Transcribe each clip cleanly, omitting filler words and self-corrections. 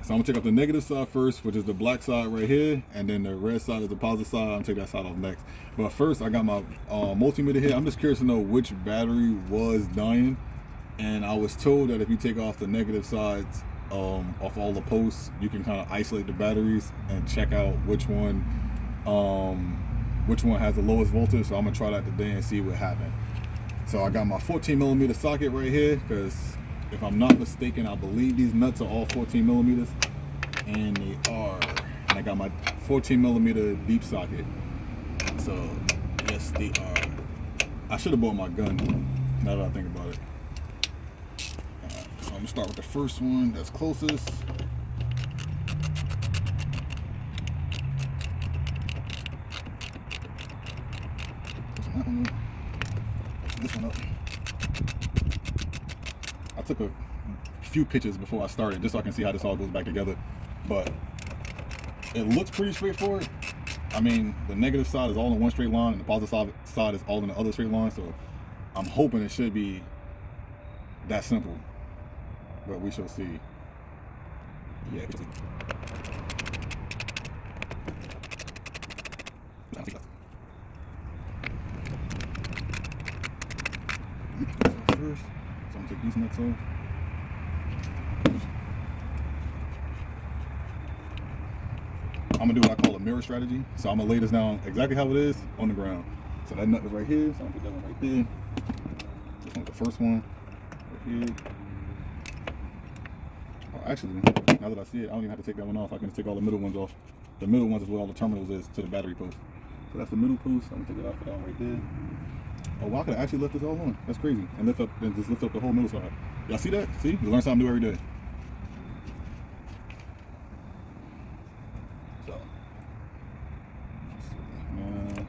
so I'm gonna take off the negative side first, which is the black side right here, and then the red side is the positive side. I'm gonna take that side off next. But first, I got my multimeter here. I'm just curious to know which battery was dying, and I was told that if you take off the negative sides off all the posts, you can kind of isolate the batteries and check out which one has the lowest voltage. So I'm gonna try that today and see what happened. So I got my 14 millimeter socket right here, because if I'm not mistaken, I believe these nuts are all 14 millimeters, and they are. And I got my 14 millimeter deep socket. So yes, they are. I should have bought my gun, now that I think about it. Alright, so I'm gonna start with the first one that's closest. This one up. I took a few pictures before I started just so I can see how this all goes back together, but it looks pretty straightforward. I mean, the negative side is all in one straight line and the positive side is all in the other straight line, so I'm hoping it should be that simple, but we shall see. Yeah, first, so I'm gonna take these nuts off. I'm gonna do what I call a mirror strategy. So I'm gonna lay this down exactly how it is on the ground. So that nut is right here, so I'm gonna put that one right there. This one's the first one, right here. Oh, actually, now that I see it, I don't even have to take that one off. I can just take all the middle ones off. The middle ones is where all the terminals is to the battery post. So that's the middle post. I'm gonna take it off, put that one right there. Oh, wow, I could actually lift this all on. That's crazy. And just lift up the whole middle side. Y'all see that? See? You learn something new every day. So.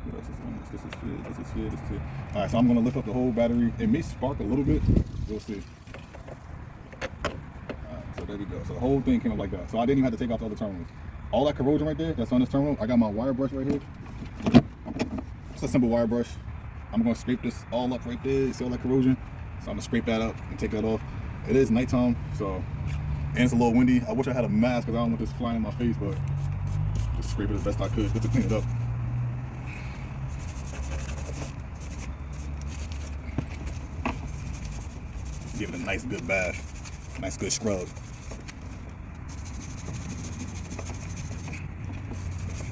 What else is on this? This is fit. This is fit. This is fit. Alright, so I'm going to lift up the whole battery. It may spark a little bit. We'll see. Alright, so there we go. So the whole thing came up like that. So I didn't even have to take off the other terminals. All that corrosion right there, that's on this terminal. I got my wire brush right here. It's a simple wire brush. I'm gonna scrape this all up right there. You see all that corrosion? So I'm gonna scrape that up and take that off. It is nighttime, so, and it's a little windy. I wish I had a mask because I don't want this flying in my face, but just scrape it as best I could just to clean it up. Give it a nice good bath, nice good scrub.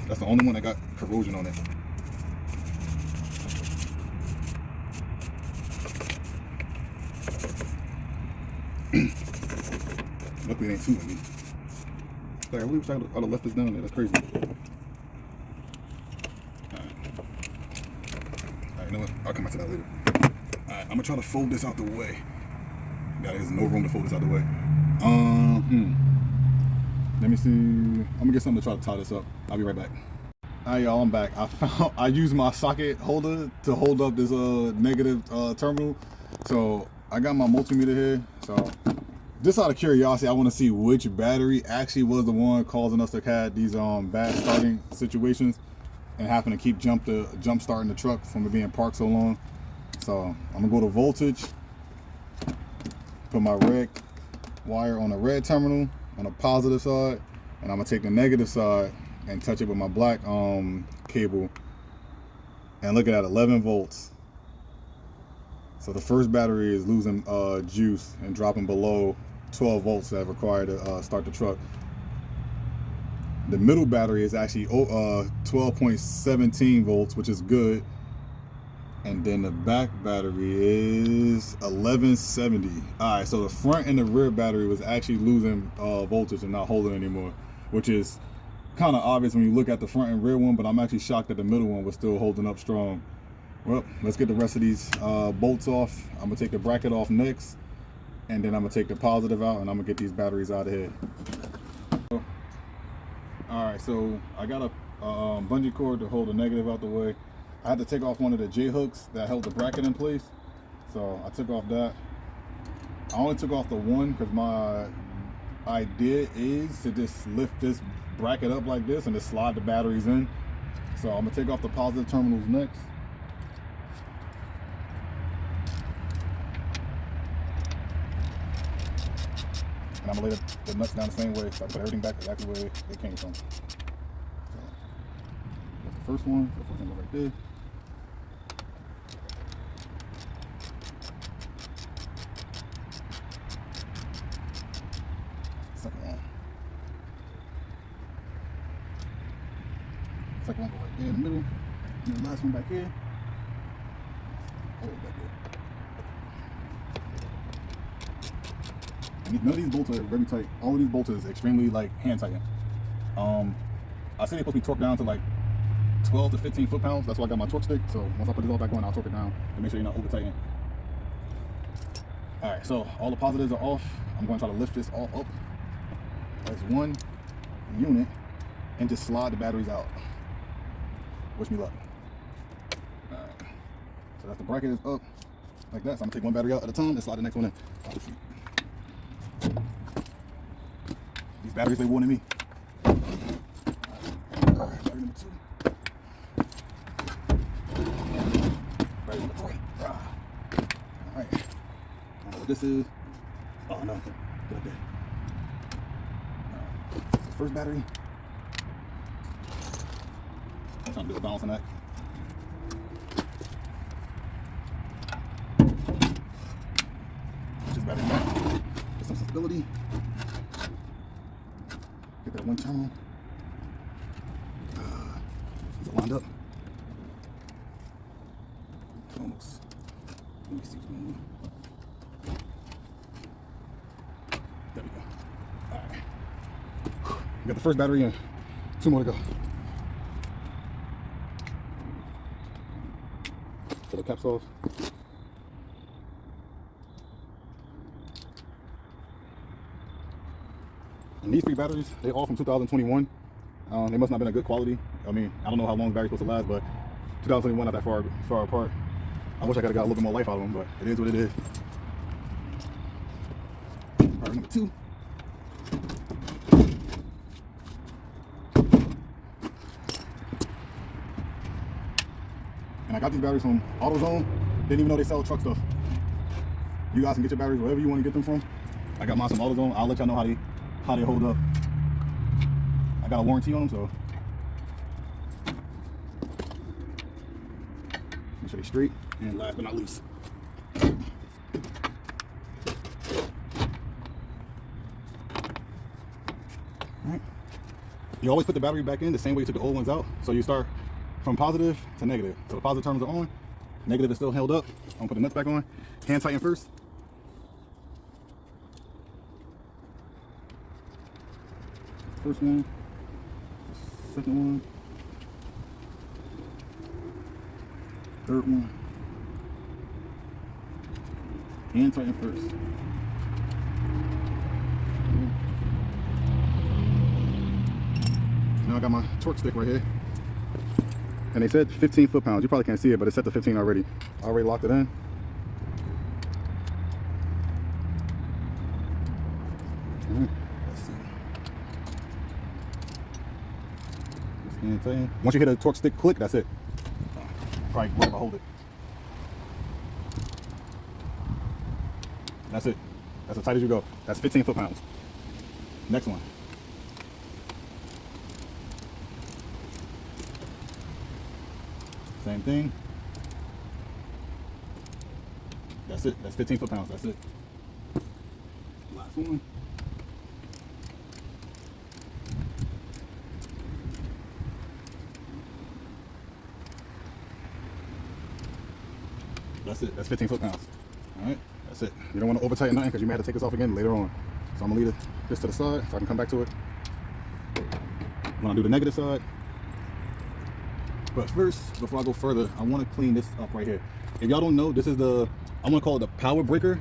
That's the only one that got corrosion on it. Luckily it ain't too windy. Like, I really wish I would have left this down there. That's crazy. Alright, you know what? I'll come back to that later. Alright, I'm gonna try to fold this out the way. Yeah, there's no room to fold this out the way. Let me see. I'm gonna get something to try to tie this up. I'll be right back. Alright, y'all, I'm back. I used my socket holder to hold up this negative terminal. So I got my multimeter here. So just out of curiosity, I want to see which battery actually was the one causing us to have these bad starting situations and having to keep jump starting the truck from it being parked so long. So I'm gonna go to voltage, put my red wire on the red terminal on the positive side, and I'm gonna take the negative side and touch it with my black cable, and look at that, 11 volts. So the first battery is losing juice and dropping below 12 volts that are required to start the truck. The middle battery is actually 12.17 volts, which is good. And then the back battery is 1170. All right, so the front and the rear battery was actually losing voltage and not holding anymore, which is kind of obvious when you look at the front and rear one, but I'm actually shocked that the middle one was still holding up strong. Well, let's get the rest of these bolts off. I'm gonna take the bracket off next, and then I'm gonna take the positive out, and I'm gonna get these batteries out of here. All right, so I got a bungee cord to hold the negative out the way. I had to take off one of the J hooks that held the bracket in place, so I took off that. I only took off the one because my idea is to just lift this bracket up like this and just slide the batteries in. So I'm gonna take off the positive terminals next. And I'm gonna lay the nuts down the same way, so I can put everything back exactly where it came from. So, that's the first one. The first one go right there. Second one. Second one go right there in the middle. And the last one back here. Oh, back there. None of these bolts are very tight. All of these bolts is extremely like hand tightened. I say they're supposed to be torqued down to like 12 to 15 foot-pounds. That's why I got my torque stick. So once I put this all back on, I'll torque it down to make sure you're not over tightened. All right, so all the positives are off. I'm going to try to lift this all up as one unit and just slide the batteries out. Wish me luck. All right, so that's the bracket is up like that. So I'm gonna take one battery out at a time and slide the next one in. These batteries, they wanted me. All right, battery number 2. Battery number 3. All right. I don't know what this is. Oh no, good up there. All right. This is the first battery. I'm trying to do a balancing act. Just battery back. Get some stability. Get that one terminal. Is it lined up? Almost. Let me see what's going on. There we go. All right. We got the first battery in. 2 more to go. Get the caps off. And these 3 batteries, they're all from 2021. They must not have been a good quality. I mean, I don't know how long the battery's supposed to last, but 2021 not that far apart. I wish I could have got a little bit more life out of them, but it is what it is. Battery number 2. And I got these batteries from AutoZone. Didn't even know they sell truck stuff. You guys can get your batteries wherever you want to get them from. I got mine from AutoZone. I'll let y'all know how they hold up. I got a warranty on them, so make sure they're straight. And last but not least, alright, you always put the battery back in the same way you took the old ones out. So you start from positive to negative. So the positive terminals are on, negative is still held up. I'm gonna put the nuts back on. Hand tighten first. First one, second one, third one, hand tighten first. Now I got my torque stick right here, and they said 15 foot-pounds. You probably can't see it, but it's set to 15 already. I already locked it in. Let's see. Once you hit a torque stick click, that's it. Probably where I hold it. That's it. That's as tight as you go. That's 15 foot-pounds. Next one. Same thing. That's it. That's 15 foot-pounds. That's it. Last one. That's it. That's 15 foot-pounds. All right. That's it. You don't want to over tighten nothing because you may have to take this off again later on. So I'm gonna leave this to the side so I can come back to it when I do the negative side. But first, before I go further, I want to clean this up right here. If y'all don't know, this is the, I'm gonna call it the power breaker.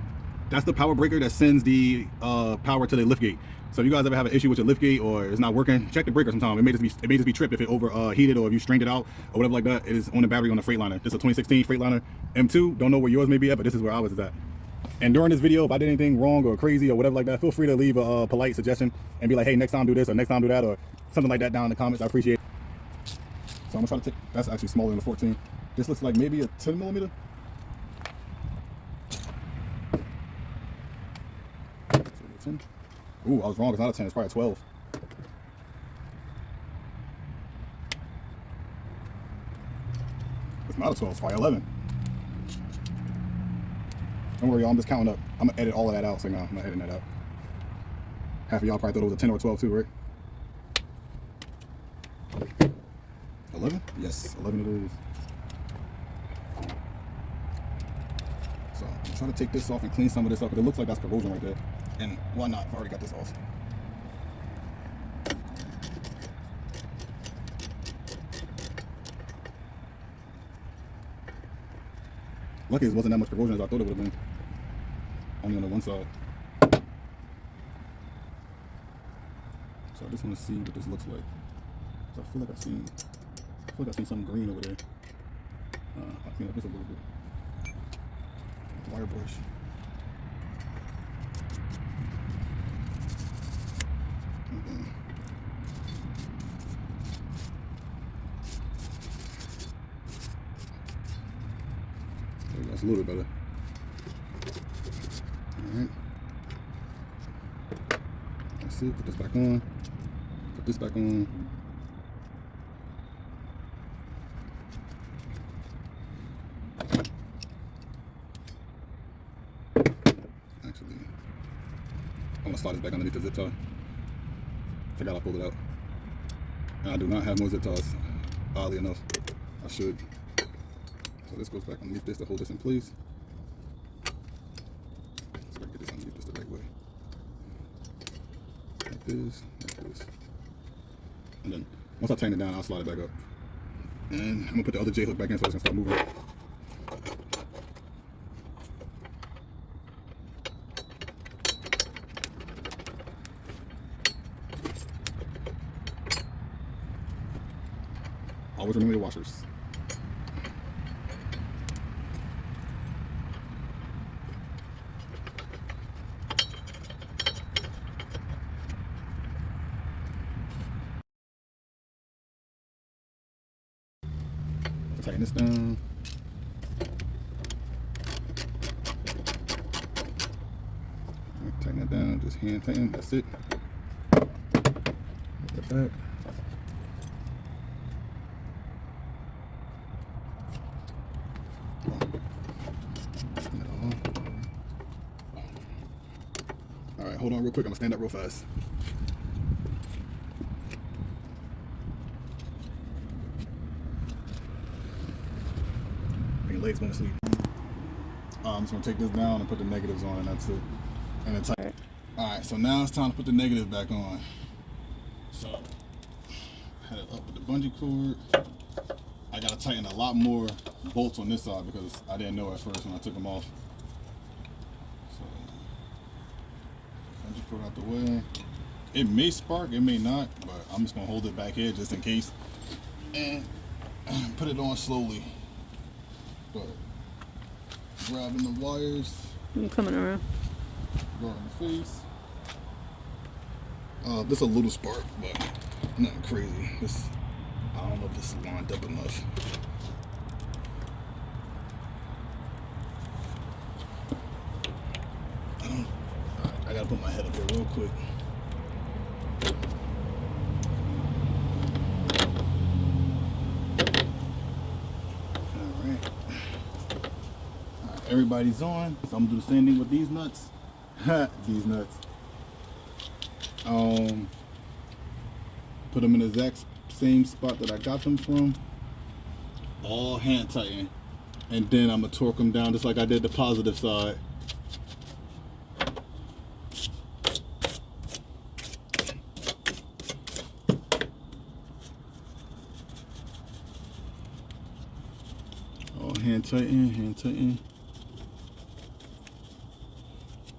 That's the power breaker that sends the power to the liftgate. So if you guys ever have an issue with your liftgate or it's not working, check the breaker sometime. It may just be tripped if it overheated or if you strained it out or whatever like that. It is on the battery on the Freightliner. This is a 2016 Freightliner M2. Don't know where yours may be at, but this is where I was at. And during this video, if I did anything wrong or crazy or whatever like that, feel free to leave a polite suggestion and be like, hey, next time do this or next time do that or something like that down in the comments. I appreciate it. So I'm gonna try to take, that's actually smaller than the 14. This looks like maybe a 10 millimeter. So 10. Ooh, I was wrong. It's not a 10. It's probably a 12. It's not a 12. It's probably 11. Don't worry, y'all. I'm just counting up. I'm going to edit all of that out. So no, I'm not editing that out. Half of y'all probably thought it was a 10 or a 12 too, right? 11? Yes, 11 it is. So I'm trying to take this off and clean some of this up, but it looks like that's corrosion right there. And why not? I've already got this off. Lucky it wasn't that much corrosion as I thought it would have been. Only on the one side. So I just want to see what this looks like. So I feel like I've seen something green over there. I'll clean up just a little bit. Wire brush. There we go, it's a little bit better. Alright. That's it. Put this back on. Put this back on. Actually, I'm gonna slide this back underneath the zip tie. Forgot I pulled it out. And I do not have more zip ties, oddly enough. I should. So this goes back underneath this to hold this in place. So I can get this underneath this the right way. Like this, like this. And then once I tighten it down, I'll slide it back up. And I'm gonna put the other J hook back in so it's gonna start moving. Always remember your washers. Tighten this down. Tighten that down, just hand tighten, that's it. Put that back. Alright, hold on real quick, I'm gonna stand up real fast. Your legs going to sleep. I'm just gonna take this down and put the negatives on, and that's it. And it's tight. Alright, so now it's time to put the negatives back on. So, I had it up with the bungee cord. I gotta tighten a lot more bolts on this side because I didn't know at first when I took them off. So, bungee cord out the way. It may spark, it may not, but I'm just gonna hold it back here just in case. And put it on slowly. But grabbing the wires. I'm coming around. Right in the face. This a little spark, but nothing crazy. This, I don't know if this is lined up enough. I gotta put my head up here real quick. Alright, everybody's on, so I'm gonna do the same thing with these nuts. These nuts. Put them in the exact same spot that I got them from. All hand tighten. And then I'm gonna torque them down just like I did the positive side. All hand tighten, hand tighten.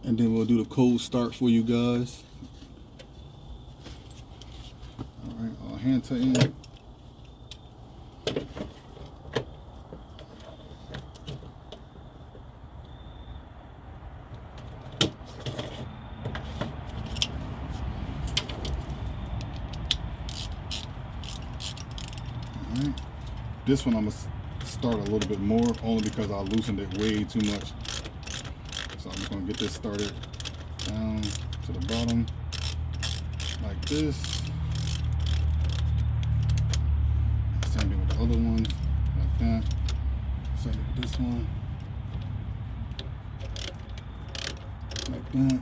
And then we'll do the cold start for you guys. Alright, all hand tighten. Alright. This one I'm gonna start a little bit more only because I loosened it way too much. So I'm just gonna get this started down to the bottom. like this. Same thing with the other one, like that. Same thing with this one, like that.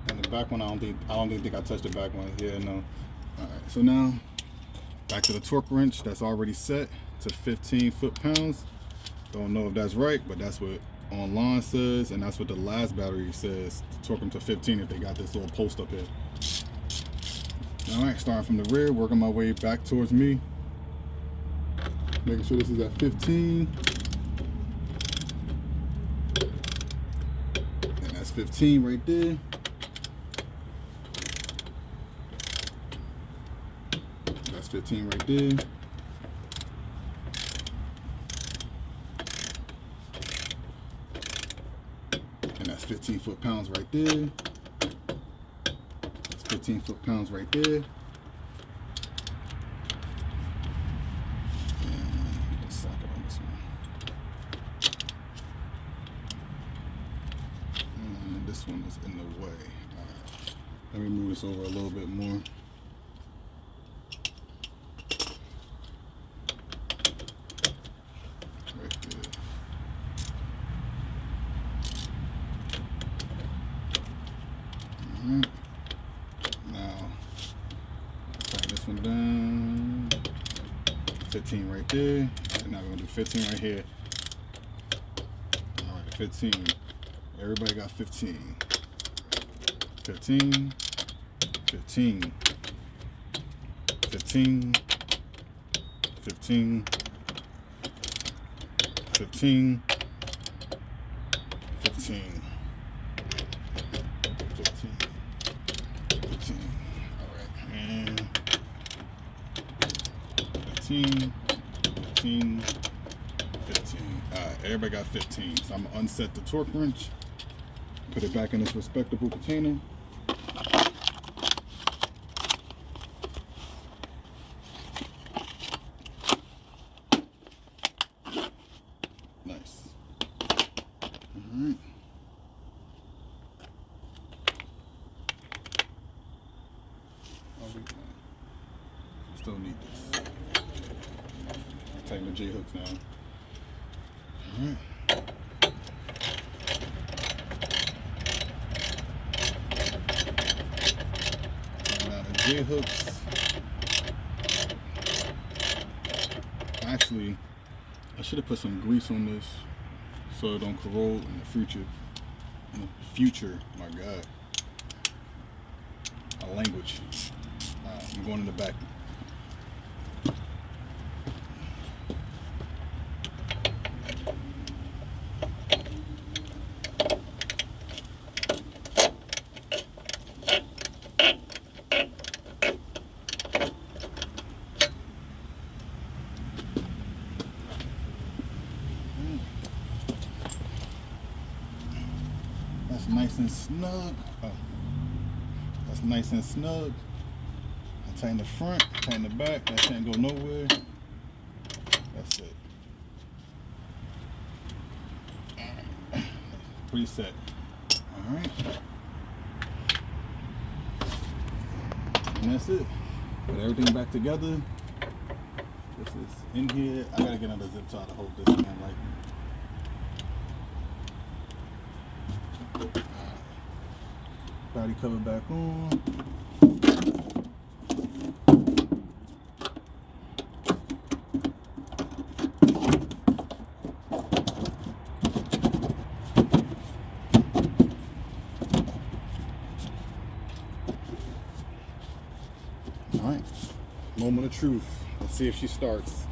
And the back one, I don't think I touched the back one. Yeah, no. All right. So now back to the torque wrench that's already set to 15 foot-pounds. Don't know if that's right, but that's what online says, and that's what the last battery says. Torque them to 15 if they got this little post up here. All right, starting from the rear, working my way back towards me. Making sure this is at 15. And that's 15 right there. That's 15 right there. And that's 15 foot-pounds right there. That's 15 foot-pounds right there. And let's socket on this one. And this one is in the way. All right. Let me move this over a little bit more. Now, tighten this one down. 15 right there. And now we're gonna do 15 right here. All right, 15. Everybody got 15. 15. 15. 15. 15. 15. 15. 15. All right, and 15, 15, 15. All right, everybody got 15. So I'm gonna unset the torque wrench, put it back in this respectable container. Nice. All right. Still need this. Tighten the J hooks now. Alright. Now the J hooks. Actually, I should have put some grease on this so it don't corrode in the future. My God. My language. I'm going in the back. That's nice and snug. Oh, that's nice and snug. I tighten the front, tighten the back. That can't go nowhere. That's it. Alright. Pretty set. Alright. And that's it. Put everything back together. This is in here. I gotta get another zip tie to hold this in like. Body cover back on. All right, moment of truth. Let's see if she starts.